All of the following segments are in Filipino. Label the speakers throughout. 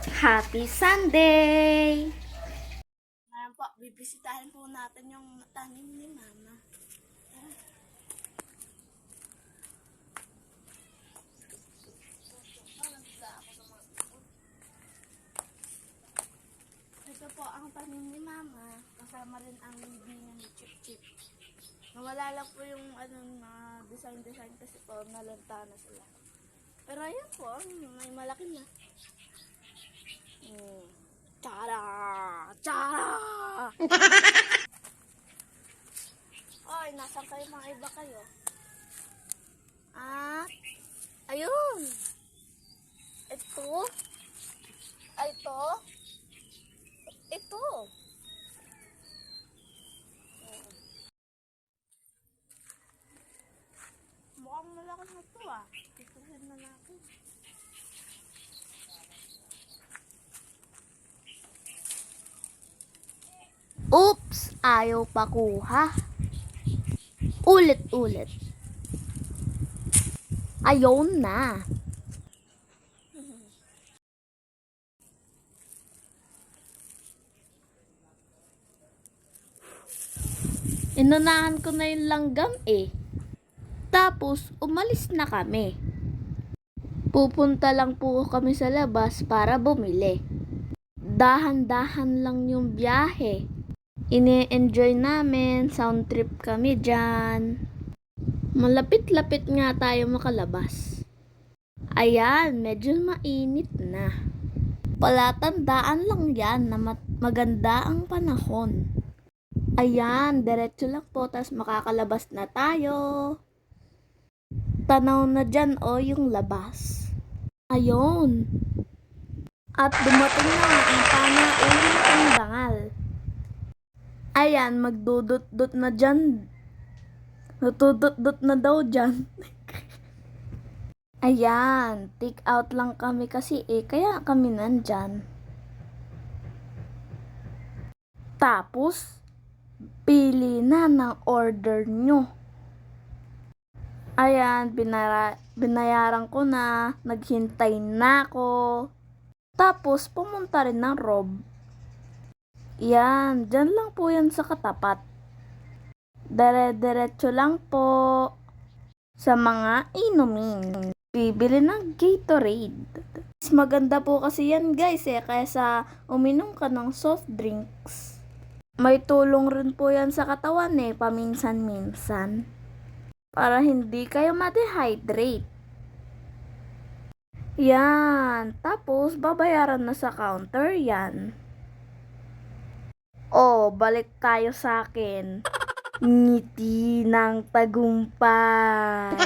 Speaker 1: Happy Sunday!
Speaker 2: Ngayon po, bibisitahin po natin yung tanim ni Mama. Ito po ang tanim ni Mama. Kasama rin ang libingan ni Chip Chip. Nawala lang po yung design kasi po nalanta na sila. Pero ayan po, may malaki na. Tara! Tara! Oy, nasan kayo mga iba kayo? Ayun! Ito? Ay, ito? Ito! Mukhang malaki na ito Ituhin na natin.
Speaker 1: Oops! Ayaw pa kuha. Ulit-ulit. Ayaw na. Inunahan ko na yung langgam Tapos, umalis na kami. Pupunta lang po kami sa labas para bumili. Dahan-dahan lang yung biyahe. Ine-enjoy namin, sound trip kami dyan. Malapit-lapit nga tayo makalabas. Ayan, medyo mainit na. Palatandaan lang yan na maganda ang panahon. Ayan, diretso lang po, tas makakalabas na tayo. Tanaw na dyan yung labas. Ayun. At dumating na ang panauhing pangdangal. Ayan, magdudot-dot na dyan. Natudot-dot na daw dyan. Ayan, take out lang kami kasi kaya kami nandyan. Tapos, pili na ng order nyo. Ayan, binayaran ko na, naghintay na ako. Tapos, pumunta rin ng Rob. Yan, dyan lang po yan sa katapat. Dire-diretso lang po sa mga inumin. Bibili ng Gatorade. Mas maganda po kasi yan guys kaysa uminom ka ng soft drinks. May tulong rin po yan sa katawan paminsan-minsan. Para hindi kayo ma-dehydrate. Yan. Tapos, babayaran na sa counter yan. Balik tayo sa akin. Ngiti ng tagumpay.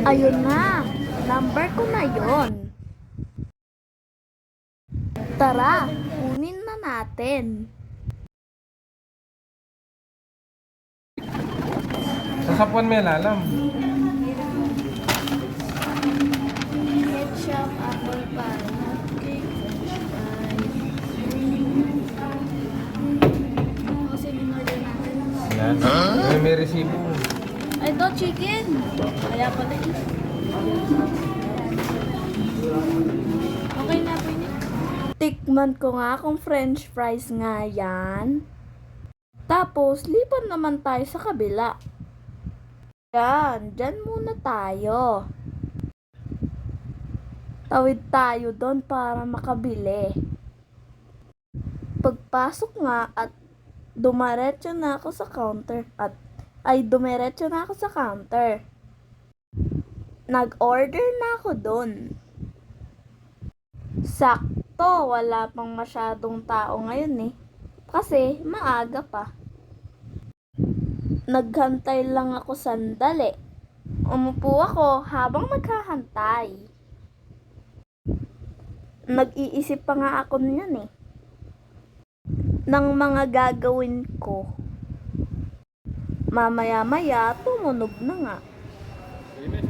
Speaker 1: Ayun na. Number ko na yon. Tara, kunin na natin.
Speaker 3: Sasapuan may lalam.
Speaker 2: Ketchup, apple pie, cake, kasi in-order natin.
Speaker 3: Yan. May resibo.
Speaker 2: Ay, ito, chicken. Kaya pala Okay na po yun.
Speaker 1: Tikman ko nga kung french fries nga yan. Tapos, lipat naman tayo sa kabila. Yan, dyan muna tayo. Tawid tayo doon para makabili. Pagpasok nga at dumiretso na ako sa counter. Nag-order na ako doon. Sakto, wala pang masyadong tao ngayon kasi maaga pa. Naghantay lang ako sandali. Umupo ako habang naghahantay. Nag-iisip pa nga ako niyan ng mga gagawin ko. Mamaya-maya, tumunog na nga.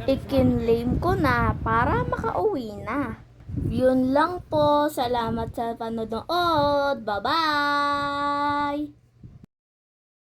Speaker 1: Ikinlame ko na para makauwi na. Yun lang po. Salamat sa panonood. Bye-bye!